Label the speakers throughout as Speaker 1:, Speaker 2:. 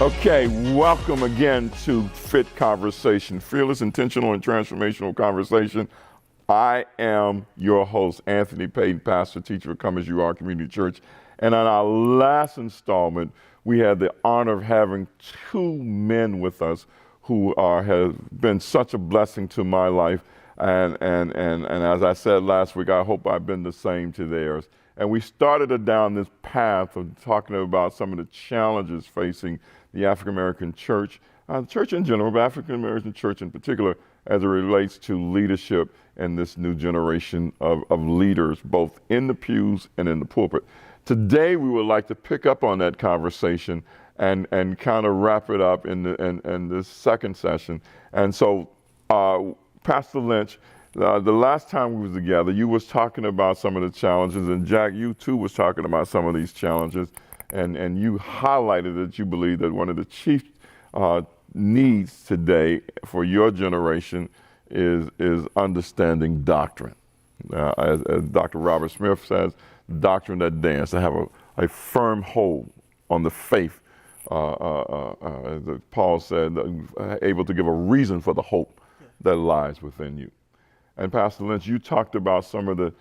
Speaker 1: Okay, welcome again to Fit Conversation, fearless, intentional, and transformational conversation. I am your host, Anthony Payton, pastor, teacher of Come As You Are Community Church. And on our last installment, we had the honor of having two men with us who have been such a blessing to my life. And as I said last week, I hope I've been the same to theirs. And we started down this path of talking about some of the challenges facing the African American church, the church in general, but African American church in particular, as it relates to leadership and this new generation of leaders, both in the pews and in the pulpit. Today, we would like to pick up on that conversation and kind of wrap it up in this second session. And so, Pastor Lynch, the last time we were together, you was talking about some of the challenges, and Jack, you too was talking about some of these challenges, and you highlighted that you believe that one of the chief needs today for your generation is understanding doctrine. As Dr. Robert Smith says, doctrine that dance, to have a firm hold on the faith, as Paul said, able to give a reason for the hope that lies within you. And Pastor Lynch, you talked about some of the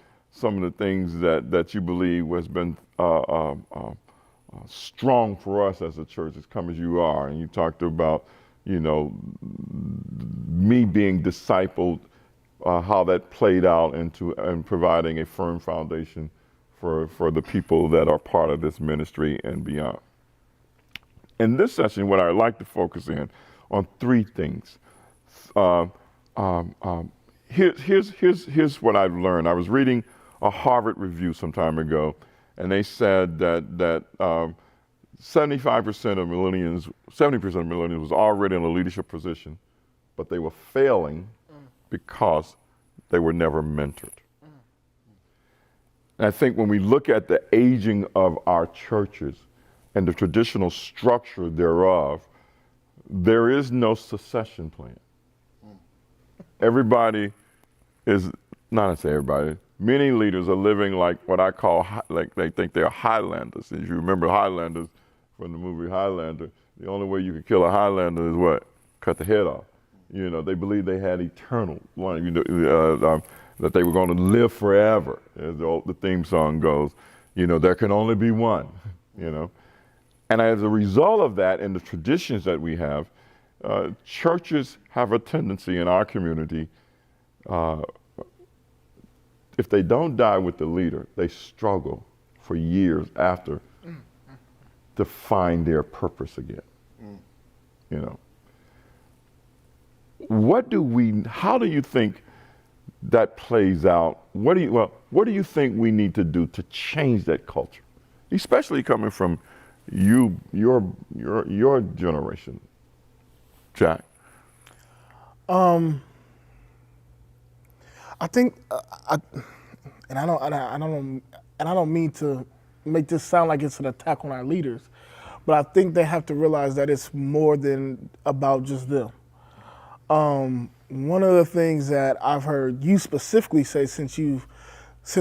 Speaker 1: things that you believe has been strong for us as a church, as Come As You Are, and you talked about, me being discipled, how that played out and providing a firm foundation for the people that are part of this ministry and beyond. In this session, what I'd like to focus in on three things. Here's what I've learned. I was reading a Harvard review some time ago, and they said that 70% of millennials was already in a leadership position, but they were failing because they were never mentored. And I think when we look at the aging of our churches and the traditional structure thereof, there is no succession plan. Everybody is, not to say everybody, many leaders are living like what I call, like they think they're Highlanders. If you remember Highlanders from the movie Highlander, the only way you could kill a Highlander is what? Cut the head off. They believed they had eternal life, that they were going to live forever, as the theme song goes. There can only be one, And as a result of that and the traditions that we have, churches have a tendency in our community, if they don't die with the leader, they struggle for years after to find their purpose again. How do you think that plays out? What do you think we need to do to change that culture? Especially coming from your generation, Jack.
Speaker 2: I think, I don't mean to make this sound like it's an attack on our leaders, but I think they have to realize that it's more than about just them. One of the things that I've heard you specifically say since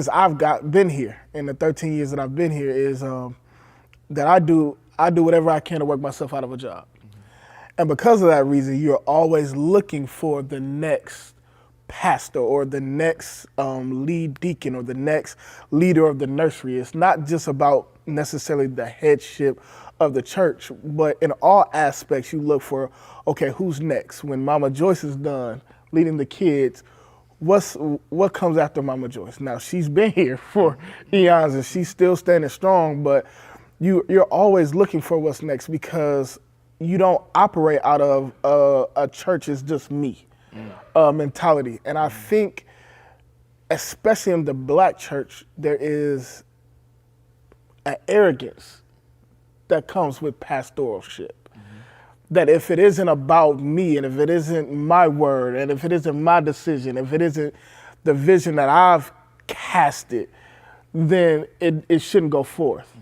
Speaker 2: I've been here in the 13 years that I've been here is that I do whatever I can to work myself out of a job. And because of that reason, you're always looking for the next pastor or the next lead deacon or the next leader of the nursery. It's not just about necessarily the headship of the church, but in all aspects, you look for, okay, who's next? When Mama Joyce is done leading the kids, what comes after Mama Joyce? Now, she's been here for eons and she's still standing strong, but you're always looking for what's next because you don't operate out of a church is just me mentality. And I think, especially in the Black church, there is an arrogance that comes with pastoralship. That if it isn't about me and if it isn't my word and if it isn't my decision, if it isn't the vision that I've casted, then it shouldn't go forth.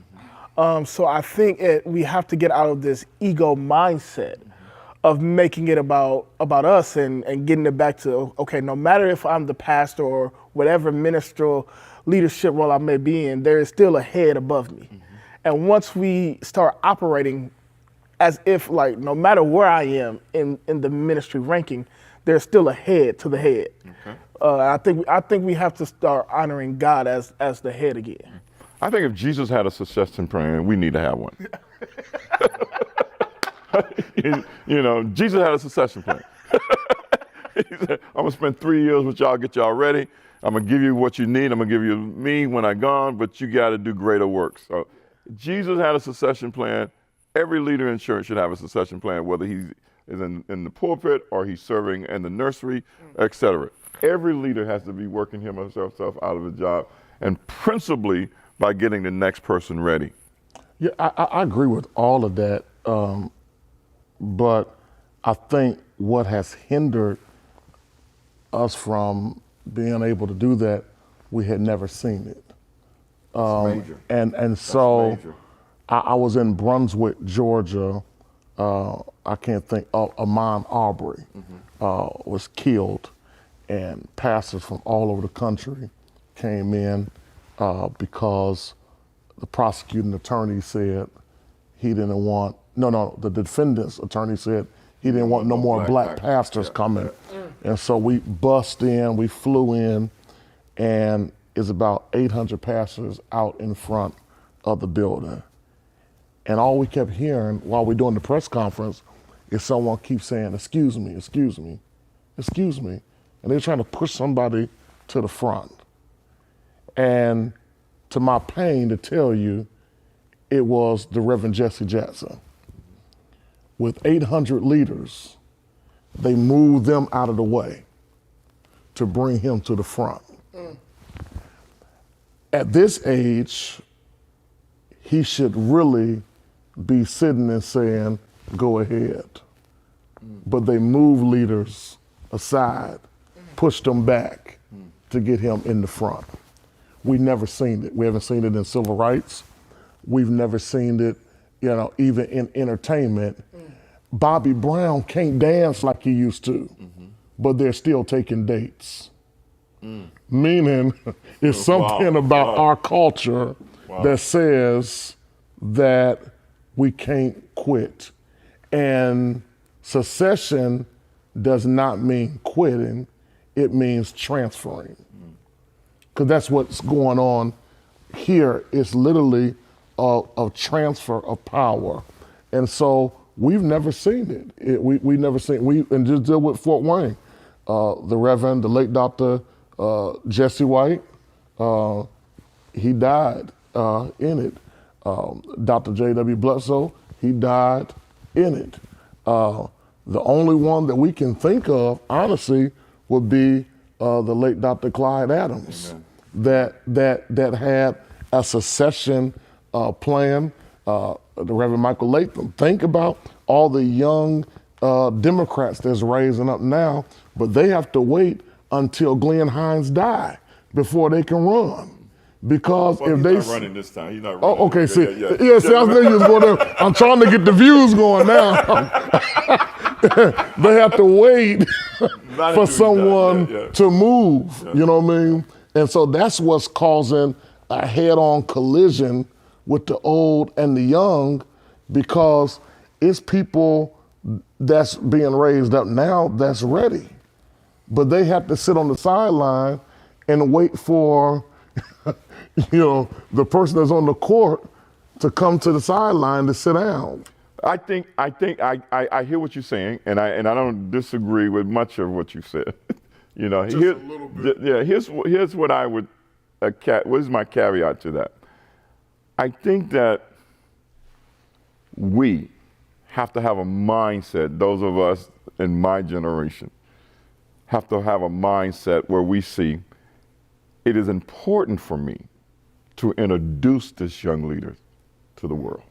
Speaker 2: So I think we have to get out of this ego mindset of making it about us and getting it back to, okay, no matter if I'm the pastor or whatever ministerial leadership role I may be in, there is still a head above me. And once we start operating as if like no matter where I am in the ministry ranking, there's still a head to the head.
Speaker 1: Okay.
Speaker 2: I think we have to start honoring God as the head again.
Speaker 1: I think if Jesus had a succession plan, we need to have one. Jesus had a succession plan. He said, I'm gonna spend 3 years with y'all, get y'all ready. I'm gonna give you what you need. I'm gonna give you me when I'm gone, but you gotta do greater works. So Jesus had a succession plan. Every leader in church should have a succession plan, whether he is in the pulpit or he's serving in the nursery, etc. Every leader has to be working him or herself out of a job, and principally by getting the next person ready.
Speaker 3: Yeah, I agree with all of that, but I think what has hindered us from being able to do that, we had never seen it.
Speaker 1: Major.
Speaker 3: And so
Speaker 1: major.
Speaker 3: I was in Brunswick, Georgia. I can't think. Ahmaud Arbery was killed, and pastors from all over the country came in because the prosecuting attorney said he didn't want. The defendant's attorney said he didn't want no more black pastors coming. And so we bust in, we flew in, and it's about 800 pastors out in front of the building. And all we kept hearing while we're doing the press conference is someone keeps saying, excuse me, excuse me, excuse me. And they're trying to push somebody to the front. And to my pain to tell you, it was the Reverend Jesse Jackson. With 800 leaders, they moved them out of the way to bring him to the front. At this age, he should really be sitting and saying, go ahead. But they moved leaders aside, pushed them back to get him in the front. We never seen it. We haven't seen it in civil rights. We've never seen it, even in entertainment. Bobby Brown can't dance like he used to, but they're still taking dates. Meaning it's something about our culture that says that we can't quit. And secession does not mean quitting, it means transferring. Because that's what's going on here. It's literally a transfer of power. And so we've never seen it. We never seen it. And just deal with Fort Wayne. The Reverend, the late Dr. Jesse White, he died in it. Dr. J.W. Bledsoe, he died in it. The only one that we can think of, honestly, would be the late Dr. Clyde Adams, that had a secession plan. The Reverend Michael Latham. Think about all the young Democrats that's raising up now, but they have to wait until Glenn Hines die before they can run. Because if
Speaker 1: he's
Speaker 3: they
Speaker 1: not running this time, he's not running.
Speaker 3: Oh, okay. See,
Speaker 1: Yeah.
Speaker 3: see, I think you was going there. I'm trying to get the views going now. They have to wait for someone to move. Yeah. You know what I mean? And so that's what's causing a head-on collision with the old and the young, because it's people that's being raised up now that's ready, but they have to sit on the sideline and wait for the person that's on the court to come to the sideline to sit down.
Speaker 1: I think I hear what you're saying, and I don't disagree with much of what you said.
Speaker 3: Just a little bit.
Speaker 1: Here's what I would what is my caveat to that? I think that we have to have a mindset, those of us in my generation, have to have a mindset where we see it is important for me to introduce this young leader to the world.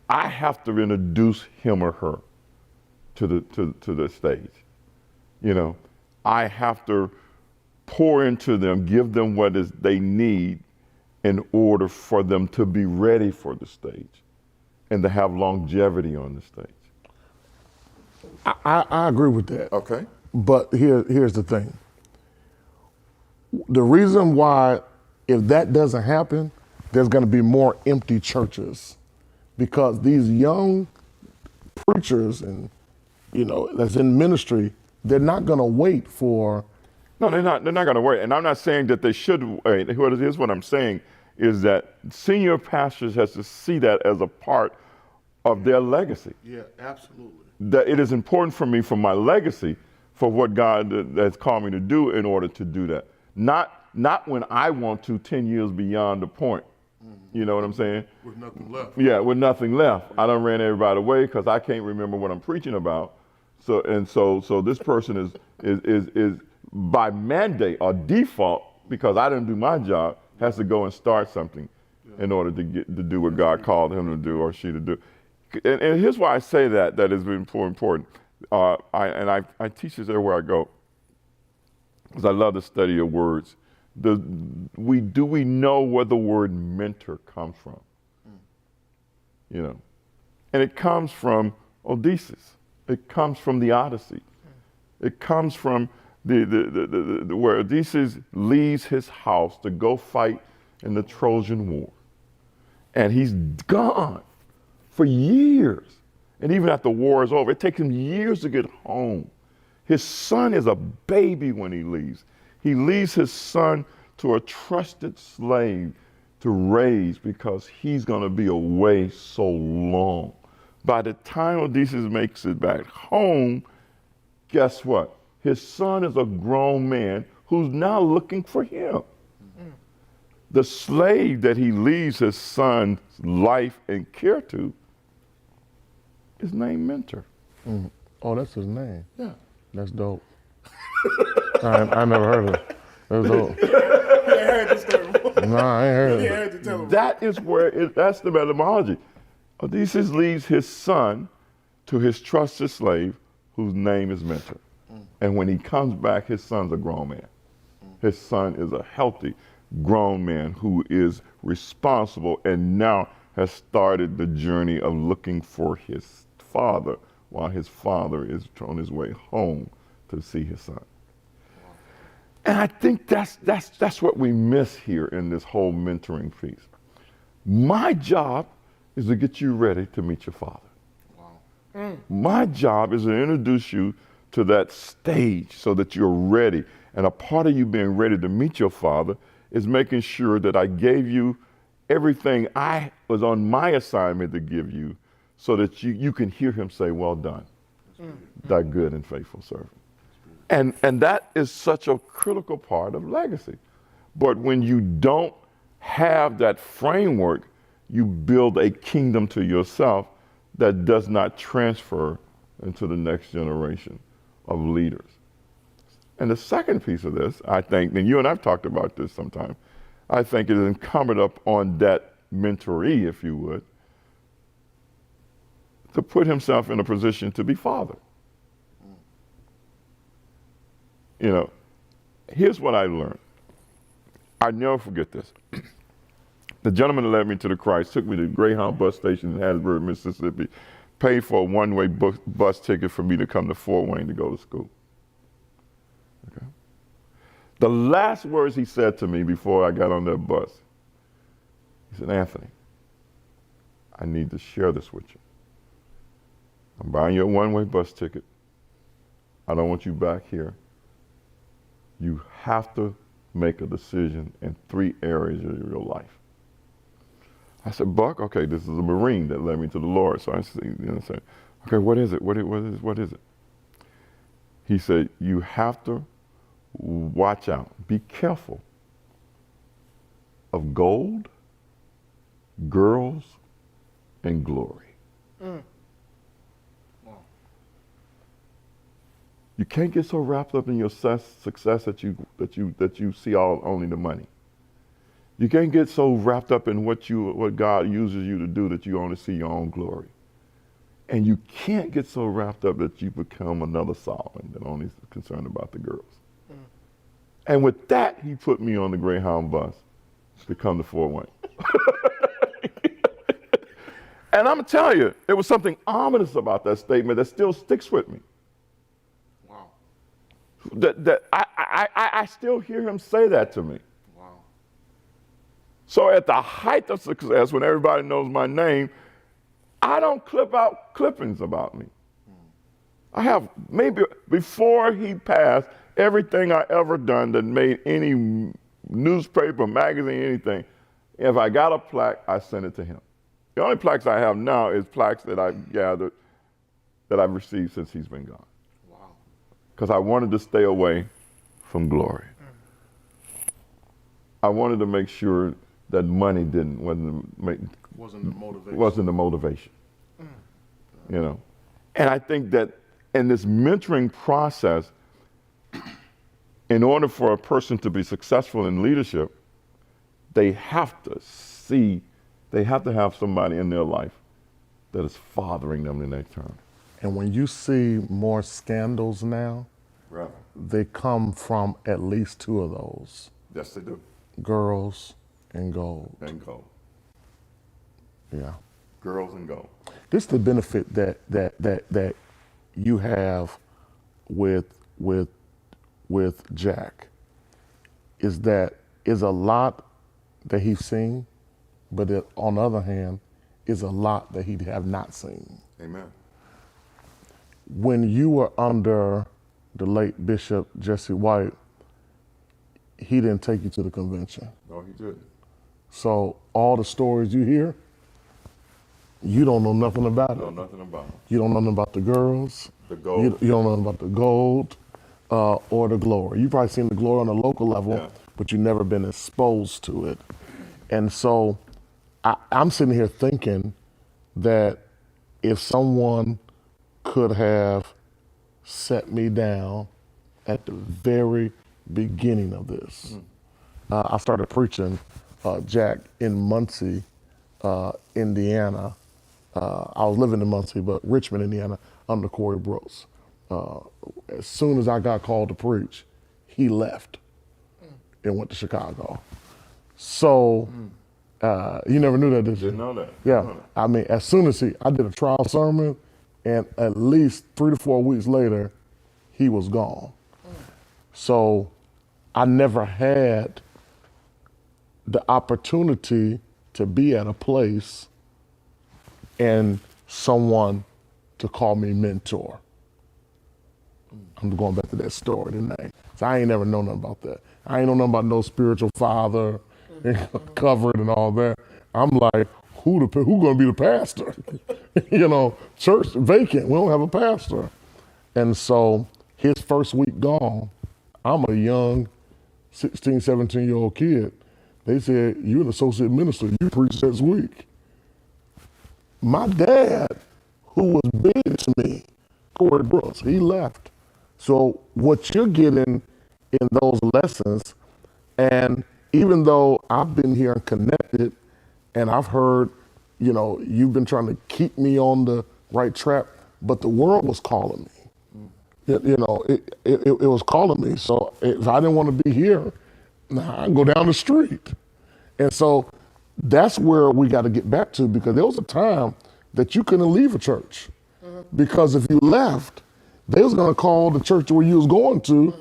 Speaker 1: I have to introduce him or her to the stage. I have to pour into them, give them what they need in order for them to be ready for the stage and to have longevity on the stage.
Speaker 3: I agree with that.
Speaker 1: Okay.
Speaker 3: But here's the thing. The reason why, if that doesn't happen, there's going to be more empty churches because these young preachers and, that's in ministry, they're not going to wait for.
Speaker 1: No, they're not. They're not going to wait. And I'm not saying that they should wait. Here's what I'm saying is that senior pastors has to see that as a part of their legacy.
Speaker 3: Yeah, absolutely.
Speaker 1: That it is important for me, for my legacy, for what God has called me to do in order to do that. Not when I want to 10 years beyond the point. You know what I'm saying?
Speaker 3: With nothing left.
Speaker 1: Yeah, with nothing left. I done ran everybody away because I can't remember what I'm preaching about. So this person is by mandate or default, because I didn't do my job, has to go and start something in order to do what God called him to do or she to do. And here's why I say that is important. I teach this everywhere I go, because I love the study of words. Do we know where the word mentor comes from? And it comes from Odysseus. It comes from the Odyssey. It comes from where Odysseus leaves his house to go fight in the Trojan War. And he's gone for years. And even after the war is over, it takes him years to get home. His son is a baby when he leaves. He leaves his son to a trusted slave to raise because he's going to be away so long. By the time Odysseus makes it back home, guess what? His son is a grown man who's now looking for him. The slave that he leaves his son's life and care to is named Mentor.
Speaker 3: Oh, that's his name.
Speaker 1: Yeah.
Speaker 3: That's dope. I never heard of it. That was dope.
Speaker 2: I heard this story before.
Speaker 3: No, I ain't heard of
Speaker 2: I
Speaker 3: it.
Speaker 2: heard you tell him.
Speaker 1: That is that's the etymology. Odysseus leaves his son to his trusted slave whose name is Mentor. And when he comes back, his son's a grown man. His son is a healthy, grown man who is responsible and now has started the journey of looking for his father while his father is on his way home to see his son. And I think that's what we miss here in this whole mentoring piece. My job is to get you ready to meet your father. My job is to introduce you to that stage so that you're ready. And a part of you being ready to meet your father is making sure that I gave you everything I was on my assignment to give you so that you can hear him say, well done, thy good and faithful servant. And that is such a critical part of legacy. But when you don't have that framework, you build a kingdom to yourself that does not transfer into the next generation of leaders. And the second piece of this, I think, and you and I've talked about this sometime, I think it is incumbent up on that mentoree, if you would, to put himself in a position to be father. Here's what I learned. I never forget this. The gentleman that led me to the Christ took me to the Greyhound bus station in Hattiesburg, Mississippi, paid for a one-way bus ticket for me to come to Fort Wayne to go to school. Okay. The last words he said to me before I got on that bus, he said, Anthony, I need to share this with you. I'm buying you a one-way bus ticket. I don't want you back here. You have to make a decision in 3 areas of your life. I said, Buck, okay, this is a Marine that led me to the Lord. So I said, okay, what is it? What is it? He said, you have to watch out. Be careful of gold, girls, and glory. You can't get so wrapped up in your success that you see only the money. You can't get so wrapped up in what God uses you to do that you only see your own glory. And you can't get so wrapped up that you become another Solomon that only is concerned about the girls. And with that, he put me on the Greyhound bus to come to Fort Wayne. And I'm telling you, there was something ominous about that statement that still sticks with me.
Speaker 3: Wow.
Speaker 1: That I still hear him say that to me.
Speaker 3: Wow.
Speaker 1: So at the height of success, when everybody knows my name, I don't clip out clippings about me. I have maybe before he passed, everything I ever done that made any newspaper, magazine, anything, if I got a plaque, I sent it to him. The only plaques I have now is plaques that I've gathered that I've received since he's been gone. Wow. Because I wanted to stay away from glory. I wanted to make sure that money wasn't the motivation. You know, and I think that in this mentoring process, in order for a person to be successful in leadership, they have to have somebody in their life that is fathering them in their turn.
Speaker 3: And when you see more scandals now,
Speaker 1: Right.
Speaker 3: they come from at least two of those,
Speaker 1: Yes, they do.
Speaker 3: girls and gold.
Speaker 1: And gold.
Speaker 3: Yeah.
Speaker 1: Girls and gold.
Speaker 3: This is the benefit that you have with Jack, is that is a lot that he's seen, but it, on the other hand, is a lot that he have not seen.
Speaker 1: Amen.
Speaker 3: When you were under the late Bishop Jesse White, he didn't take you to the convention.
Speaker 1: No, he didn't.
Speaker 3: So all the stories you hear, you don't know nothing about it.
Speaker 1: Know nothing about him.
Speaker 3: You don't know nothing about the girls.
Speaker 1: The gold.
Speaker 3: You don't know nothing about the gold or the glory. You probably seen the glory on a local level,
Speaker 1: Yeah.
Speaker 3: but you've never been exposed to it. And so I'm sitting here thinking that if someone could have set me down at the very beginning of this, I started preaching, Jack, in Muncie, Indiana. I was living in Muncie, but Richmond, Indiana, under Corey Brooks. As soon as I got called to preach, he left and went to Chicago. So you never knew that, did you?
Speaker 1: Didn't know that.
Speaker 3: Yeah,
Speaker 1: Didn't know that.
Speaker 3: I mean, as soon as I did a trial sermon, and at least 3 to 4 weeks later, he was gone. So I never had the opportunity to be at a place and someone to call me mentor. I'm going back to that story tonight. So I ain't never known nothing about that. I ain't know nothing about no spiritual father, covered and all that. I'm like, who gonna be the pastor? You know, church vacant. We don't have a pastor. And so his first week gone, I'm a young 16, 17-year-old kid. They said, you're an associate minister, you preach this week. My dad, who was big to me, Corey Brooks, he left. So what you're getting in those lessons, and even though I've been here and connected, and I've heard, you know, you've been trying to keep me on the right track, but the world was calling me. It was calling me. So if I didn't want to be here, I can go down the street. And so that's where we got to get back to, because there was a time that you couldn't leave a church. Because if you left, they was going to call the church where you was going to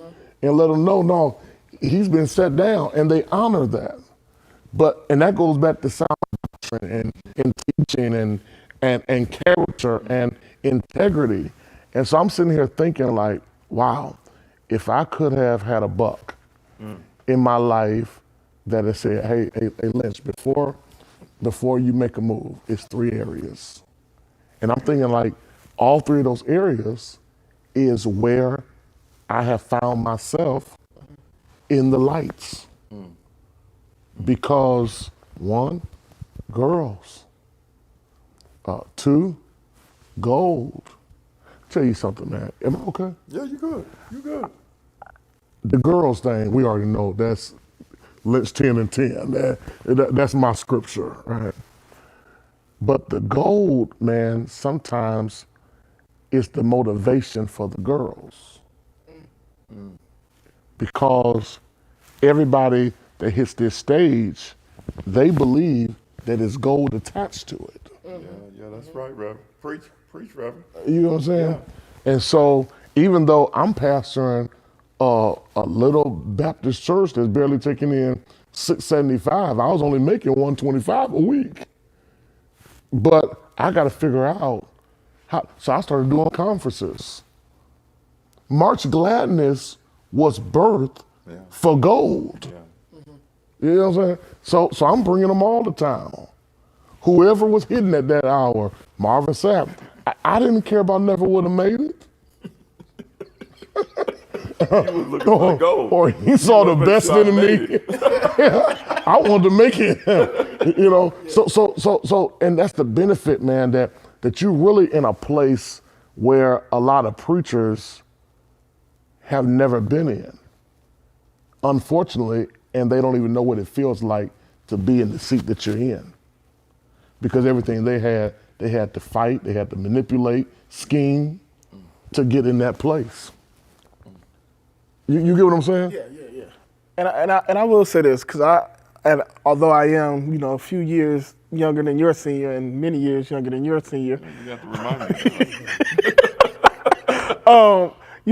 Speaker 3: and let them know, no, he's been set down, and they honor that. And that goes back to sound doctrine and teaching and character and integrity. And so I'm sitting here thinking like, wow, if I could have had a buck in my life that had said, hey, Lynch, before you make a move, it's 3 areas. And I'm thinking like all 3 of those areas is where I have found myself in the lights. Because 1, girls. 2, gold. Tell you something, man. Am I okay?
Speaker 1: Yeah, you good. You good.
Speaker 3: The girls thing, we already know that's Lynch 10 and 10. That's my scripture, right? But the gold, man, sometimes is the motivation for the girls. Because everybody that hits this stage, they believe that it's gold attached to it.
Speaker 1: Yeah, that's right, Reverend. Preach, Reverend.
Speaker 3: You know what I'm saying? And so even though I'm pastoring a little Baptist church that's barely taking in $675, I was only making $125 a week. But I got to figure out how. So I started doing conferences. March Gladness was birthed for gold. You know what I'm saying? So I'm bringing them all the time. Whoever was hitting at that hour, Marvin Sapp, I didn't care about never would have made it. Or he saw the best in me. I wanted to make it. You know, so, and that's the benefit, man, that you're really in a place where a lot of preachers have never been in, unfortunately, and they don't even know what it feels like to be in the seat that you're in. Because everything they had to fight, they had to manipulate, scheme to get in that place. You get what I'm saying?
Speaker 2: Yeah. And I will say this, because although I am, a few years younger than your senior and many years younger than your senior.
Speaker 1: You have to remind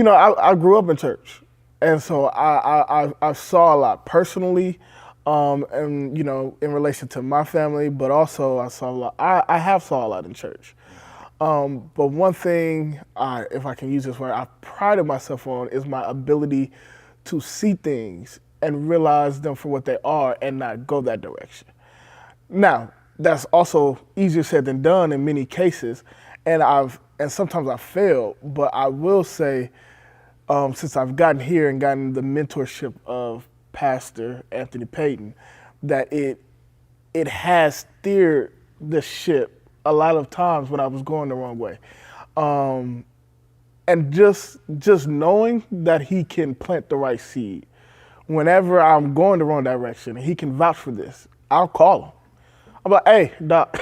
Speaker 1: me.
Speaker 2: I grew up in church, and so I saw a lot personally, and in relation to my family, but also I saw a lot. I have saw a lot in church. But one thing, if I can use this word, I prided myself on is my ability to see things and realize them for what they are and not go that direction. Now, that's also easier said than done in many cases, and sometimes I fail, but I will say, since I've gotten here and gotten the mentorship of Pastor Anthony Payton, that it has steered the ship a lot of times when I was going the wrong way. And just knowing that he can plant the right seed. Whenever I'm going the wrong direction and he can vouch for this, I'll call him. I'm like, hey, Doc,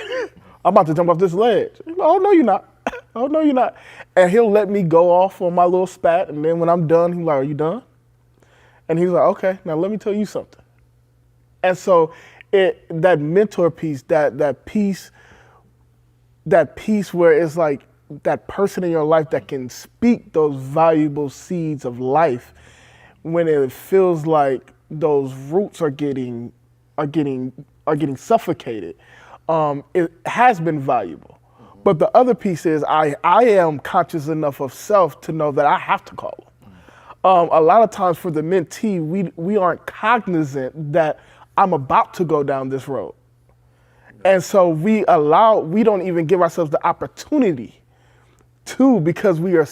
Speaker 2: I'm about to jump off this ledge. He's like, oh, no, you're not. Oh, no, you're not. And he'll let me go off on my little spat. And then when I'm done, he's like, are you done? And he's like, okay, now let me tell you something. And so that mentor piece, that piece where it's like that person in your life that can speak those valuable seeds of life when it feels like those roots are getting suffocated, it has been valuable. But the other piece is I am conscious enough of self to know that I have to call them. A lot of times for the mentee, we aren't cognizant that I'm about to go down this road. And so we don't even give ourselves the opportunity to, because we are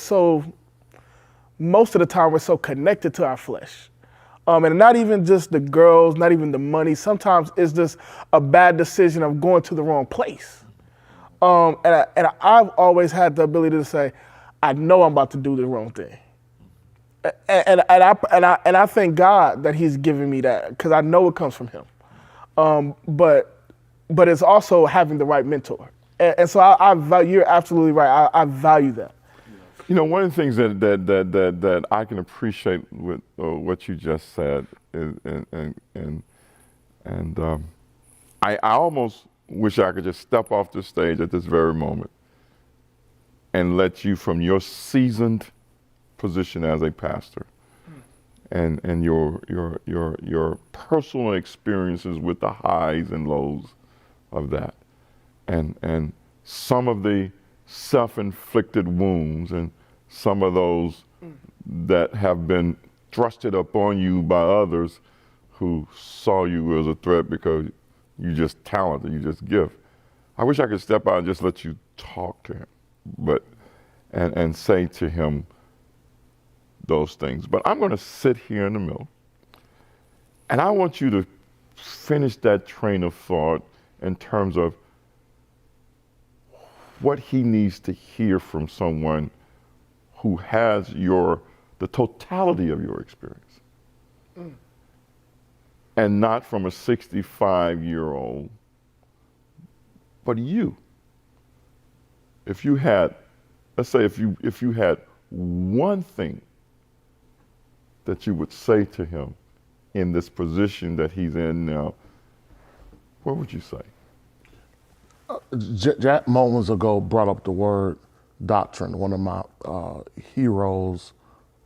Speaker 2: most of the time we're so connected to our flesh. And not even just the girls, not even the money. Sometimes it's just a bad decision of going to the wrong place. And I've always had the ability to say, I know I'm about to do the wrong thing. And I thank God that he's given me that, because I know it comes from him. But it's also having the right mentor. And so I value, you're absolutely right. I value that.
Speaker 1: One of the things that I can appreciate with what you just said is, I almost wish I could just step off the stage at this very moment and let you, from your seasoned position as a pastor and your personal experiences with the highs and lows of that, and some of the self-inflicted wounds and some of those that have been thrusted upon you by others who saw you as a threat because you just talented, you just gift. I wish I could step out and just let you talk to him, and say to him those things. But I'm going to sit here in the middle, and I want you to finish that train of thought in terms of what he needs to hear from someone who has the totality of your experience. And not from a 65-year-old, but you. If you had, let's say if you had one thing that you would say to him in this position that he's in now, what would you say?
Speaker 3: Jack moments ago brought up the word doctrine, one of my heroes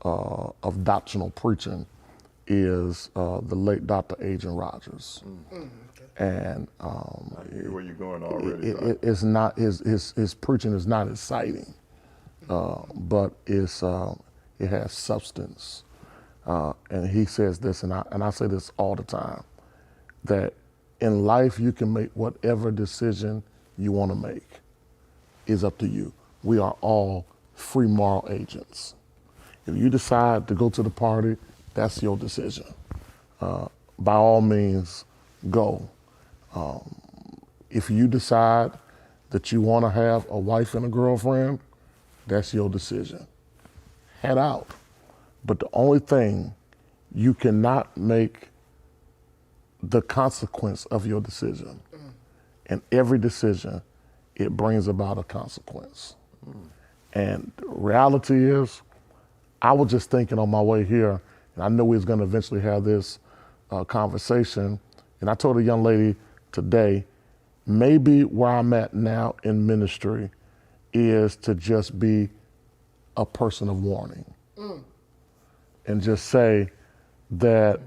Speaker 3: of doctrinal preaching. is the late Dr. Adrian Rogers. And
Speaker 1: I hear where you're going already.
Speaker 3: it's not his preaching is not exciting, but it has substance. And he says this, and I say this all the time, that in life you can make whatever decision you want to make. Is up to you. We are all free moral agents. If you decide to go to the party, that's your decision. By all means, go. If you decide that you want to have a wife and a girlfriend, that's your decision. Head out. But the only thing, you cannot make the consequence of your decision. And every decision, it brings about a consequence. And reality is, I was just thinking on my way here, and I know we was gonna eventually have this conversation, and I told a young lady today, maybe where I'm at now in ministry is to just be a person of warning. And just say that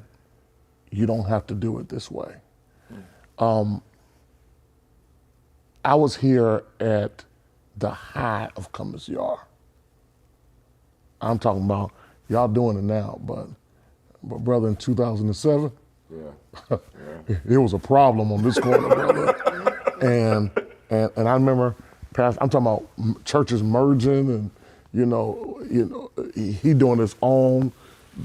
Speaker 3: you don't have to do it this way. I was here at the height of Cummins Yard. I'm talking about, y'all doing it now, but brother, in 2007, it was a problem on this corner, brother. And I remember, I'm talking about churches merging, and he doing his own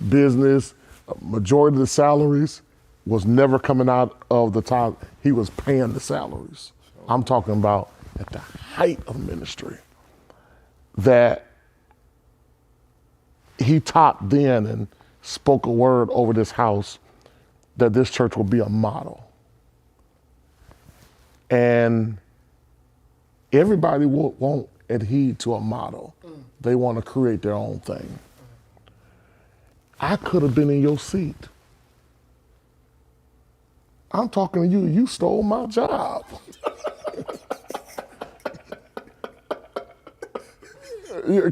Speaker 3: business. Majority of the salaries was never coming out of the top. He was paying the salaries. I'm talking about at the height of ministry, that he taught then and spoke a word over this house that this church will be a model. And everybody won't adhere to a model. They want to create their own thing. I could have been in your seat. I'm talking to you, you stole my job.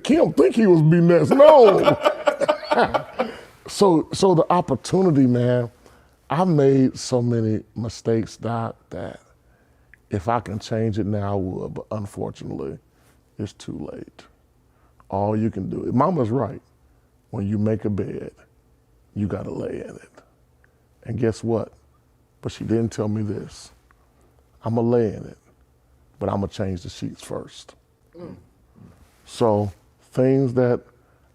Speaker 3: Kim think he was be next. No. So the opportunity, man, I've made so many mistakes, Doc, that if I can change it now, I would, but unfortunately, it's too late. All you can do, Mama's right. When you make a bed, you gotta lay in it. And guess what? But she didn't tell me this. I'ma lay in it, but I'ma change the sheets first. So things that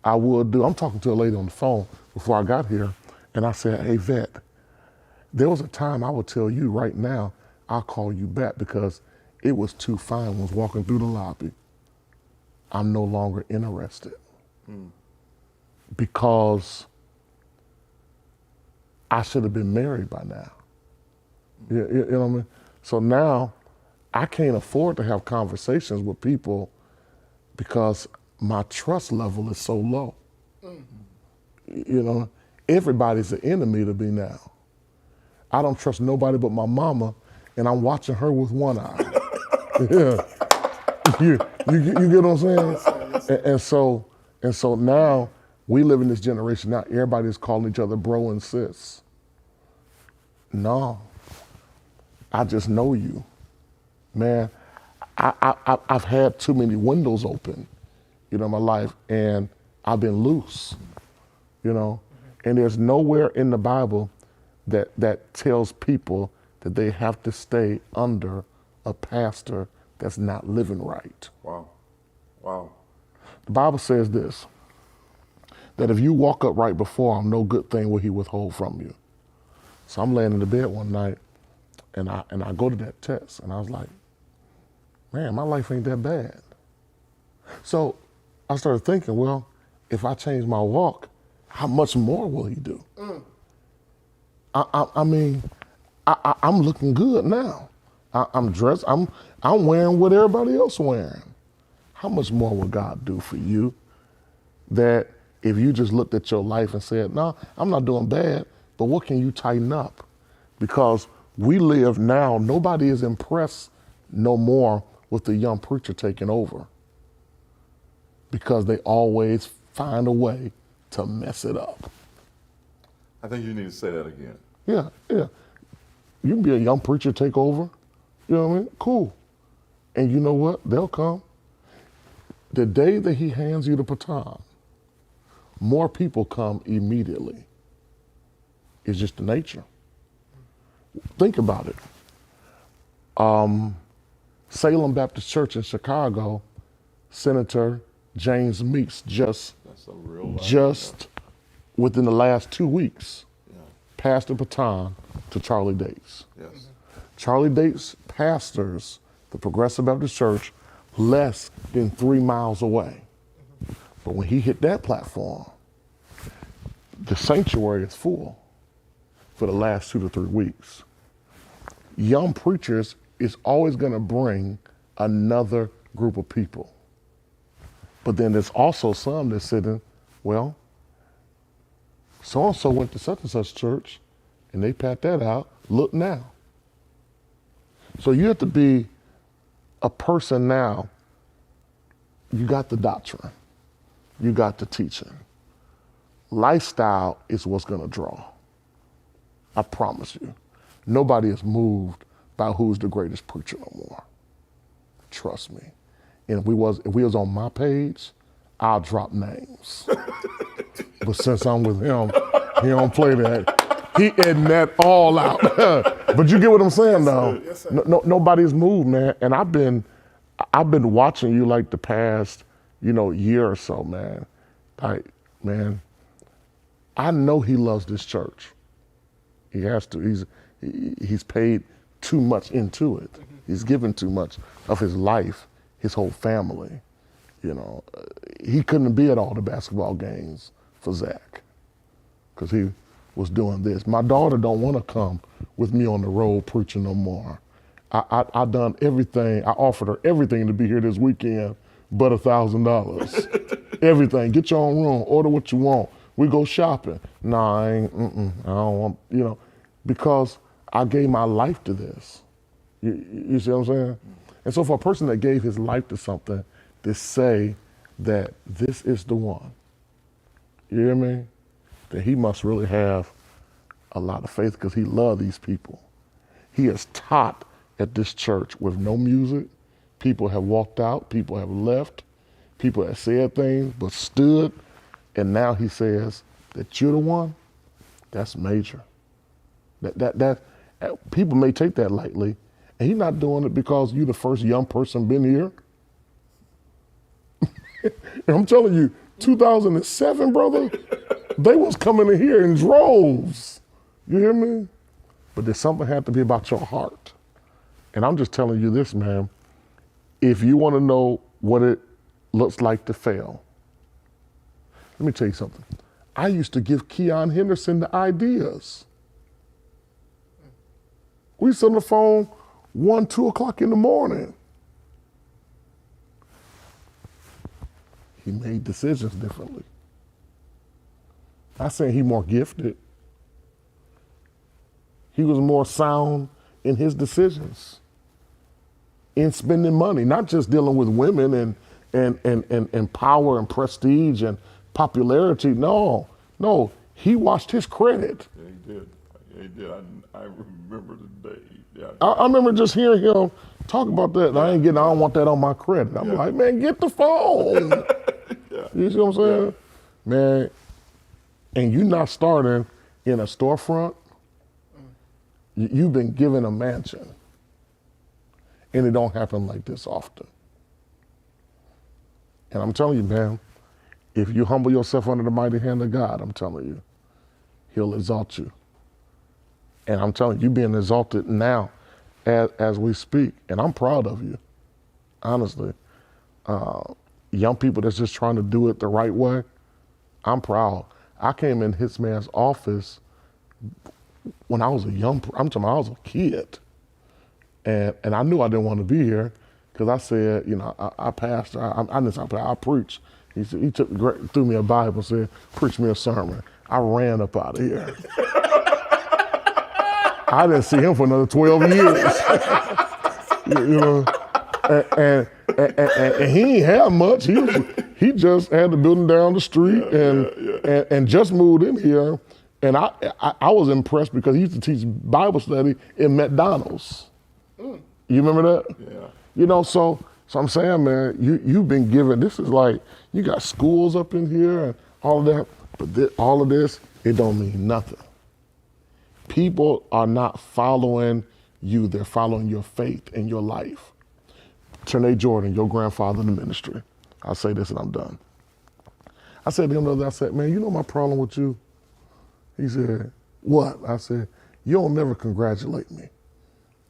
Speaker 3: I would do, I'm talking to a lady on the phone before I got here, and I said, hey, vet, there was a time I would tell you right now, I'll call you back because it was too fine when I was walking through the lobby. I'm no longer interested. Because I should have been married by now. You know what I mean? So now I can't afford to have conversations with people because my trust level is so low. You know, everybody's an enemy to me now. I don't trust nobody but my mama, and I'm watching her with one eye. Yeah. You get what I'm saying? And so now we live in this generation now, everybody's calling each other bro and sis. No, I just know you. Man, I've had too many windows open, in my life, and I've been loose, and there's nowhere in the Bible that tells people that they have to stay under a pastor that's not living right.
Speaker 1: Wow.
Speaker 3: The Bible says this, that if you walk up right before him, no good thing will he withhold from you. So I'm laying in the bed one night, and I go to that text, and I was like, man, my life ain't that bad. So I started thinking, well, if I change my walk, how much more will he do? I mean, I'm looking good now. I'm dressed, I'm wearing what everybody else wearing. How much more will God do for you that if you just looked at your life and said, no, I'm not doing bad, but what can you tighten up? Because we live now, nobody is impressed no more with the young preacher taking over, because they always find a way to mess it up.
Speaker 1: I think you need to say that again.
Speaker 3: Yeah, yeah. You can be a young preacher, take over. You know what I mean? Cool. And you know what? They'll come. The day that he hands you the baton, more people come immediately. It's just the nature. Think about it. Salem Baptist Church in Chicago, Senator James Meeks
Speaker 1: That's a real life.
Speaker 3: just within the last 2 weeks passed the baton to Charlie Dates.
Speaker 1: Yes.
Speaker 3: Charlie Dates pastors the Progressive Baptist Church less than 3 miles away. But when he hit that platform, the sanctuary is full for the last 2 to 3 weeks. Young preachers is always going to bring another group of people. But then there's also some that's sitting, well, so-and-so went to such and such church and they pat that out, look now. So you have to be a person now. You got the doctrine, you got the teaching. Lifestyle is what's gonna draw. I promise you. Nobody is moved by who's the greatest preacher no more. Trust me. And if we was on my page, I'll drop names. But since I'm with him, he don't play that. He editing that all out. But you get what I'm saying, though.
Speaker 2: Yes, sir.
Speaker 3: Nobody's moved, man. And I've been watching you like the past, year or so, man. Like, man, I know he loves this church. He has to. He's paid too much into it. He's given too much of his life, his whole family. He couldn't be at all the basketball games for Zach because he was doing this. My daughter don't want to come with me on the road preaching no more. I done everything. I offered her everything to be here this weekend, but $1,000. Everything. Get your own room. Order what you want. We go shopping. Nah, I don't want. Because I gave my life to this. You see what I'm saying? And so for a person that gave his life to something, to say that this is the one, you hear me? That he must really have a lot of faith because he loves these people. He has taught at this church with no music. People have walked out, people have left, people have said things but stood, and now he says that you're the one. That's major. That people may take that lightly, and he's not doing it because you're the first young person been here. And I'm telling you, 2007, brother, they was coming in here in droves. You hear me? But there's something had to be about your heart. And I'm just telling you this, man. If you want to know what it looks like to fail, let me tell you something. I used to give Keon Henderson the ideas. We sit on the phone 1, 2 o'clock in the morning. He made decisions differently. I say he more gifted. He was more sound in his decisions, in spending money, not just dealing with women and power and prestige and popularity. No, he watched his credit.
Speaker 1: Yeah, he did. Yeah, he did. I remember the day. Yeah.
Speaker 3: I remember just hearing him talk about that, and I don't want that on my credit. I'm like, man, get the phone. You see what I'm saying? Man, and you not starting in a storefront, you've been given a mansion. And it don't happen like this often. And I'm telling you, man, if you humble yourself under the mighty hand of God, I'm telling you, he'll exalt you. And I'm telling you, you're being exalted now as we speak. And I'm proud of you, honestly. Young people that's just trying to do it the right way, I'm proud. I came in his man's office when I was I was a kid. And I knew I didn't want to be here because I said, I pastor, I preach. He said, threw me a Bible and said, preach me a sermon. I ran up out of here. I didn't see him for another 12 years. And he ain't had much. He just had the building down the street and just moved in here. And I was impressed because he used to teach Bible study in McDonald's. You remember that?
Speaker 1: Yeah.
Speaker 3: You know, so I'm saying, man, you've been given, this is like, you got schools up in here and all of that, but all of this, it don't mean nothing. People are not following you, they're following your faith and your life. Trinae Jordan, your grandfather in the ministry. I'll say this and I'm done. I said to him the other day, I said, man, you know my problem with you? He said, what? I said, you don't never congratulate me.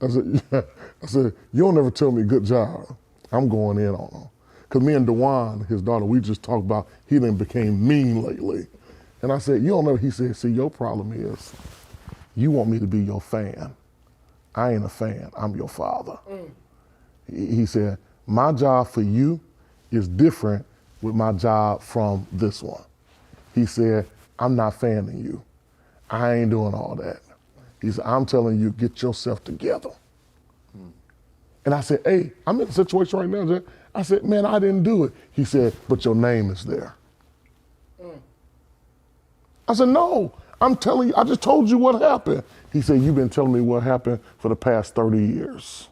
Speaker 3: I said, you don't never tell me good job. I'm going in on him. Because me and DeJuan, his daughter, we just talked about he done became mean lately. And I said, you don't never, he said, see, your problem is you want me to be your fan. I ain't a fan, I'm your father. He said, my job for you is different with my job from this one. He said, I'm not fanning you. I ain't doing all that. He said, I'm telling you, get yourself together. And I said, hey, I'm in a situation right now, Jack. I said, man, I didn't do it. He said, but your name is there. I said, no, I'm telling you, I just told you what happened. He said, you've been telling me what happened for the past 30 years.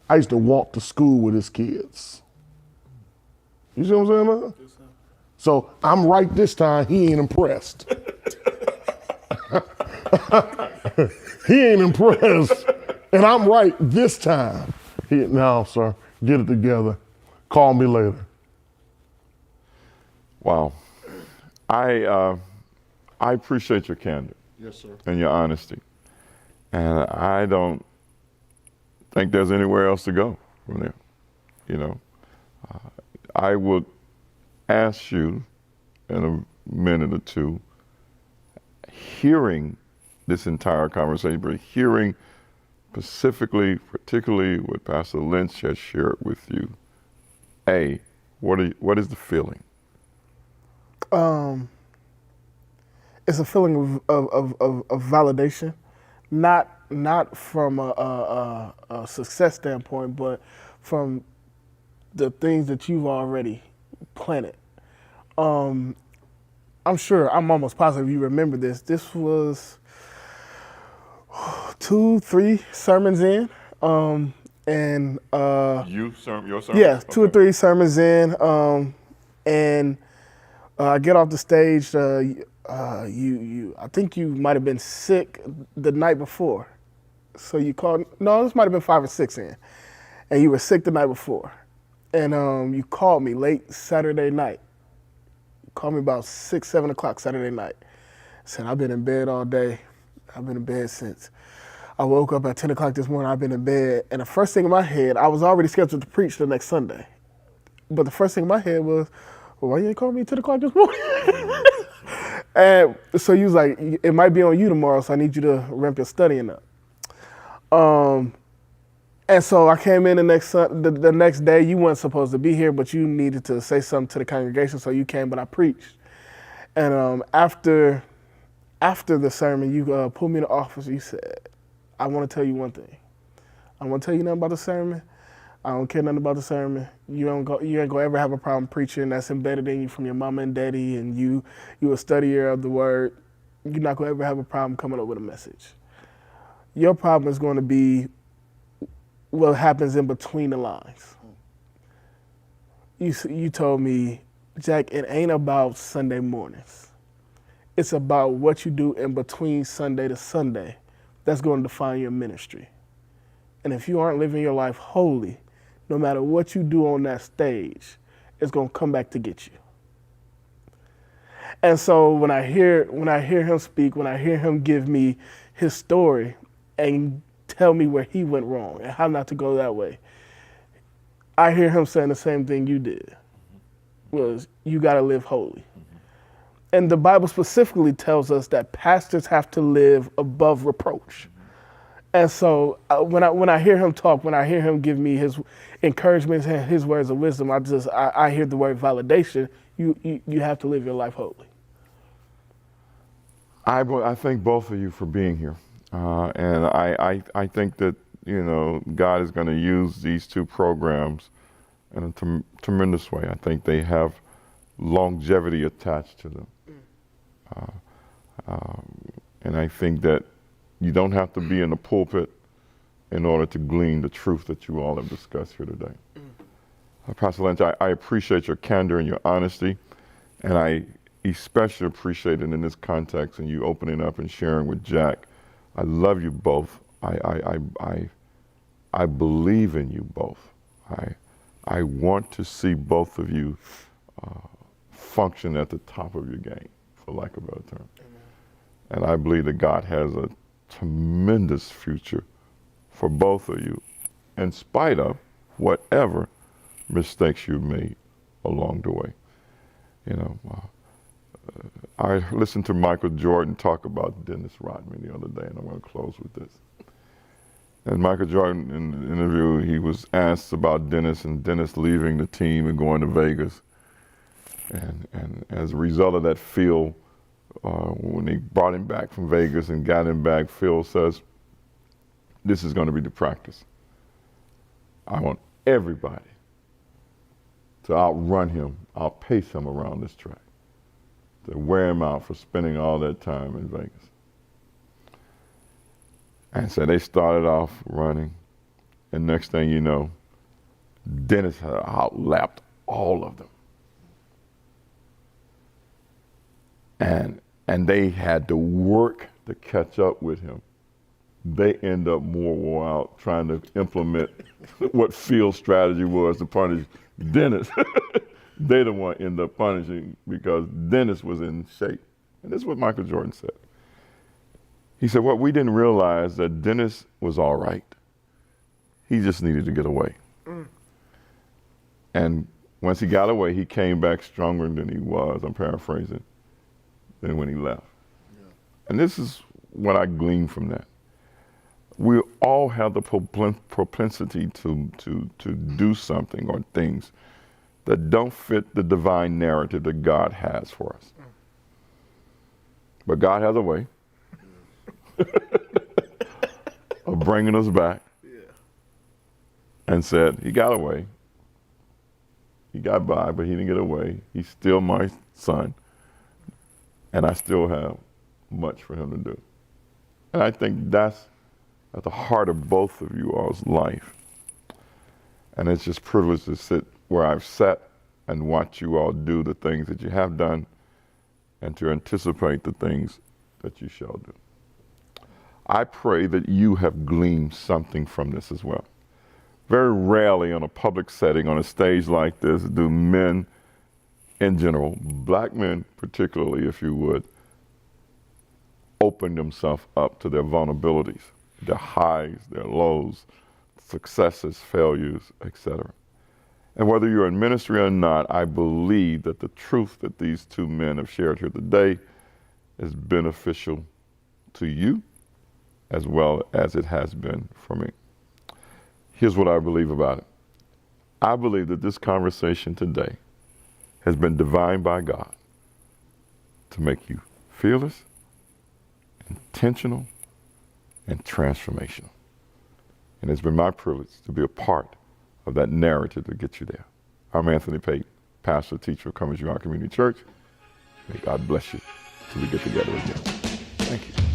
Speaker 3: I used to walk to school with his kids. You see what I'm saying, man? So I'm right this time, he ain't impressed. He ain't impressed, and I'm right this time. No, sir, get it together. Call me later.
Speaker 1: Wow. I appreciate your candor.
Speaker 3: Yes, sir.
Speaker 1: And your honesty. And I don't think there's anywhere else to go from there. You know, I would ask you in a minute or two, hearing this entire conversation, but hearing specifically, particularly what Pastor Lynch has shared with you, what is the feeling?
Speaker 2: It's a feeling of validation, not from a success standpoint, but from the things that you've already planted. I'm almost positive you remember this. This was 2-3 sermons in, and
Speaker 1: Your sermon?
Speaker 2: yeah, 2 or
Speaker 1: Okay.
Speaker 2: 3 sermons in, and I get off the stage. I think you might have been sick the night before, so you called. No, this might have been 5 or 6 in, and you were sick the night before, and you called me late Saturday night. You called me about 6, 7 o'clock Saturday night. Said I've been in bed all day. I've been in bed since I woke up at 10 o'clock this morning. I've been in bed, and the first thing in my head, I was already scheduled to preach the next Sunday, but the first thing in my head was, well, why you ain't call me at 10 o'clock this morning? And so you was like, it might be on you tomorrow, so I need you to ramp your studying up. And so I came in the next day. You weren't supposed to be here, but you needed to say something to the congregation, so you came, but I preached. And after the sermon, you pulled me in the office. You said, I want to tell you one thing. I don't want to tell you nothing about the sermon. I don't care nothing about the sermon. You ain't gonna ever have a problem preaching. That's embedded in you from your mama and daddy, and you a studier of the word. You're not gonna ever have a problem coming up with a message. Your problem is going to be what happens in between the lines. You told me, Jack, it ain't about Sunday mornings. It's about what you do in between Sunday to Sunday. That's going to define your ministry. And if you aren't living your life holy, no matter what you do on that stage, it's going to come back to get you. And so when I hear him speak, when I hear him give me his story and tell me where he went wrong and how not to go that way, I hear him saying the same thing you did, was you got to live holy. And the Bible specifically tells us that pastors have to live above reproach. And so when I hear him talk, when I hear him give me his encouragement, his words of wisdom, I hear the word validation. You have to live your life holy.
Speaker 1: I thank both of you for being here, and I think that God is going to use these two programs in a tremendous way. I think they have longevity attached to them. And I think that you don't have to be in the pulpit in order to glean the truth that you all have discussed here today. Pastor Lynch, I appreciate your candor and your honesty, and I especially appreciate it in this context and you opening up and sharing with Jack. I love you both. I believe in you both. I want to see both of you function at the top of your game, for lack of a better term. Amen. And I believe that God has a tremendous future for both of you, in spite of whatever mistakes you've made along the way. You know, I listened to Michael Jordan talk about Dennis Rodman the other day, and I'm going to close with this. And Michael Jordan, in the interview, he was asked about Dennis and Dennis leaving the team and going to Vegas. And as a result of that, Phil, when they brought him back from Vegas and got him back, Phil says, this is going to be the practice. I want everybody to outrun him, outpace him around this track, to wear him out for spending all that time in Vegas. And so they started off running, and next thing you know, Dennis had outlapped all of them. And they had to work to catch up with him. They end up more wore out trying to implement what Phil's strategy was to punish Dennis. They the one end up punishing because Dennis was in shape. And this is what Michael Jordan said. He said, well, we didn't realize that Dennis was all right. He just needed to get away. And once he got away, he came back stronger than he was, I'm paraphrasing, than when he left. Yeah. And this is what I gleaned from that. We all have the propensity to do something or things that don't fit the divine narrative that God has for us. But God has a way of bringing us back. Yeah. And said, he got away. He got by, but he didn't get away. He's still my son. And I still have much for him to do. And I think that's at the heart of both of you all's life. And it's just privileged to sit where I've sat and watch you all do the things that you have done and to anticipate the things that you shall do. I pray that you have gleaned something from this as well. Very rarely in a public setting, on a stage like this, do men in general, black men particularly, if you would, open themselves up to their vulnerabilities, their highs, their lows, successes, failures, etc. And whether you're in ministry or not, I believe that the truth that these two men have shared here today is beneficial to you as well as it has been for me. Here's what I believe about it. I believe that this conversation today has been divined by God to make you fearless, intentional, and transformational. And it's been my privilege to be a part of that narrative to get you there. I'm Anthony Payton, pastor, teacher of Come As You Are Community Church. May God bless you till we get together again. Thank you.